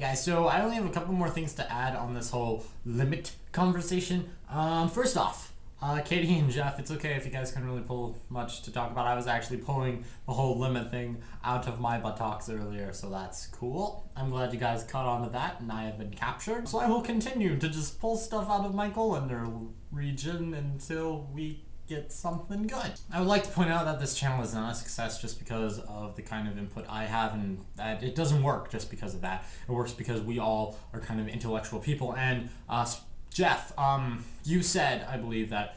guys, so I only have a couple more things to add on this whole limit conversation. First off, Katie and Jeff, it's okay if you guys couldn't really pull much to talk about. I was actually pulling the whole limit thing out of my buttocks earlier, so that's cool. I'm glad you guys caught on to that and I have been captured. So I will continue to just pull stuff out of my colander region until we get something good. I would like to point out that this channel is not a success just because of the kind of input I have, and that it doesn't work just because of that. It works because we all are kind of intellectual people. And Jeff, you said, I believe, that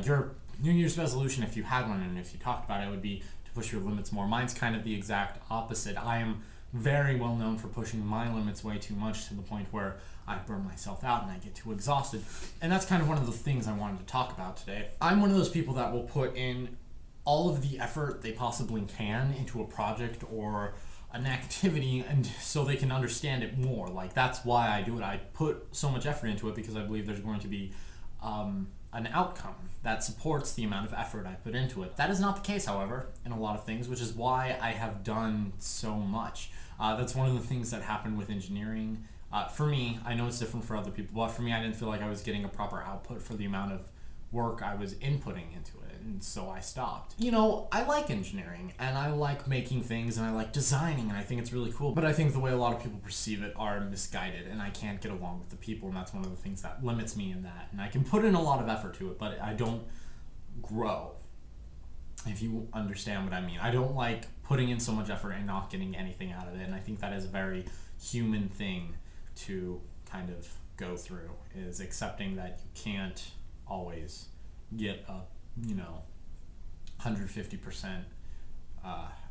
your New Year's resolution, if you had one and if you talked about it, would be to push your limits more. Mine's kind of the exact opposite. I am very well known for pushing my limits way too much to the point where I burn myself out and I get too exhausted. And that's kind of one of the things I wanted to talk about today. I'm one of those people that will put in all of the effort they possibly can into a project or an activity, and so they can understand it more. Like, that's why I do it. I put so much effort into it because I believe there's going to be an outcome that supports the amount of effort I put into it. That is not the case, however, in a lot of things, which is why I have done so much. That's one of the things that happened with engineering. For me, I know it's different for other people, but for me, I didn't feel like I was getting a proper output for the amount of work I was inputting into it, and so I stopped. You know, I like engineering, and I like making things, and I like designing, and I think it's really cool, but I think the way a lot of people perceive it are misguided, and I can't get along with the people, and that's one of the things that limits me in that. And I can put in a lot of effort to it, but I don't grow, if you understand what I mean. I don't like putting in so much effort and not getting anything out of it, and I think that is a very human thing to kind of go through, is accepting that you can't always get a 150%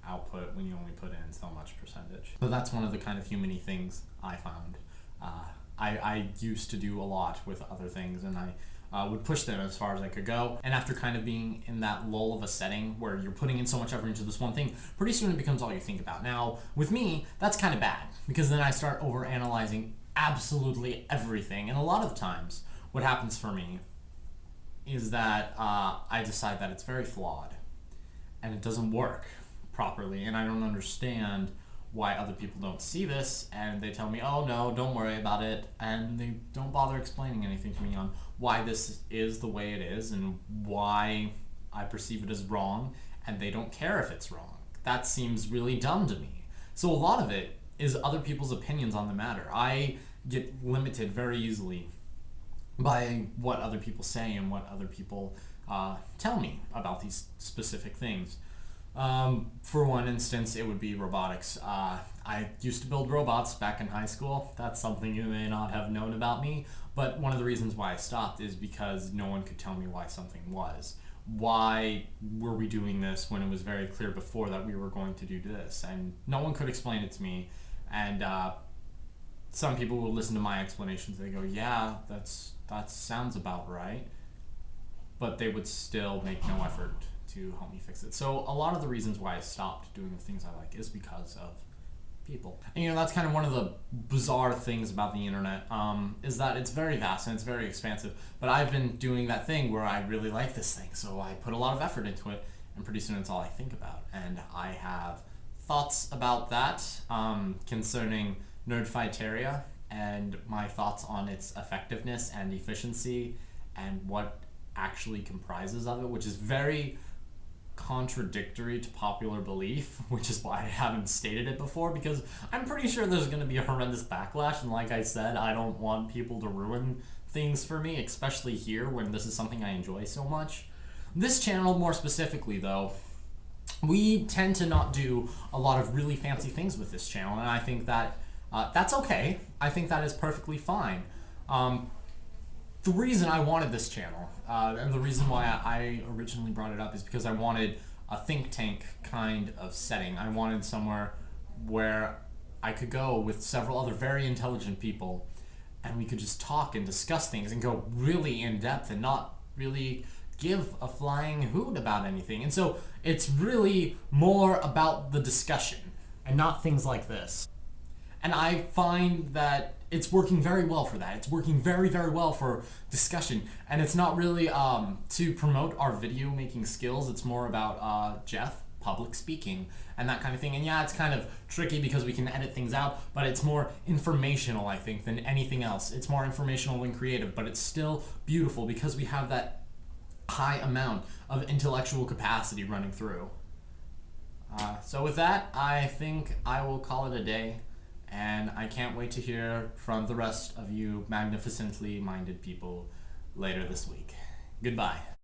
output when you only put in so much percentage. But that's one of the kind of human-y things I found. I used to do a lot with other things, and I would push them as far as I could go. And after kind of being in that lull of a setting where you're putting in so much effort into this one thing, pretty soon it becomes all you think about. Now, with me, that's kind of bad, because then I start overanalyzing absolutely everything. And a lot of times, what happens for me is that I decide that it's very flawed, and it doesn't work properly, and I don't understand why other people don't see this, and they tell me, oh no, don't worry about it, and they don't bother explaining anything to me on why this is the way it is and why I perceive it as wrong, and they don't care if it's wrong. That seems really dumb to me. So a lot of it is other people's opinions on the matter. I get limited very easily by what other people say and what other people tell me about these specific things. For one instance, it would be robotics. I used to build robots back in high school. That's something you may not have known about me, but one of the reasons why I stopped is because no one could tell me why something was. Why were we doing this when it was very clear before that we were going to do this? And no one could explain it to me, and some people will listen to my explanations. They go, yeah, that sounds about right, but they would still make no effort to help me fix it. So a lot of the reasons why I stopped doing the things I like is because of people. And that's kind of one of the bizarre things about the internet, is that it's very vast and it's very expansive, but I've been doing that thing where I really like this thing, so I put a lot of effort into it, and pretty soon it's all I think about. And I have thoughts about that concerning Nerdfighteria and my thoughts on its effectiveness and efficiency and what actually comprises of it, which is very contradictory to popular belief, which is why I haven't stated it before, because I'm pretty sure there's going to be a horrendous backlash, and like I said, I don't want people to ruin things for me, especially here when this is something I enjoy so much. This channel, more specifically though, we tend to not do a lot of really fancy things with this channel, and I think that that's okay. I think that is perfectly fine. The reason I wanted this channel, and the reason why I originally brought it up, is because I wanted a think tank kind of setting. I wanted somewhere where I could go with several other very intelligent people, and we could just talk and discuss things and go really in depth and not really give a flying hoot about anything. And so it's really more about the discussion and not things like this. And I find that it's working very well for that. It's working very, very well for discussion. And it's not really to promote our video making skills. It's more about Jeff public speaking and that kind of thing. And yeah, it's kind of tricky because we can edit things out, but it's more informational, I think, than anything else. It's more informational than creative, but it's still beautiful because we have that high amount of intellectual capacity running through. So with that, I think I will call it a day, and I can't wait to hear from the rest of you magnificently minded people later this week. Goodbye.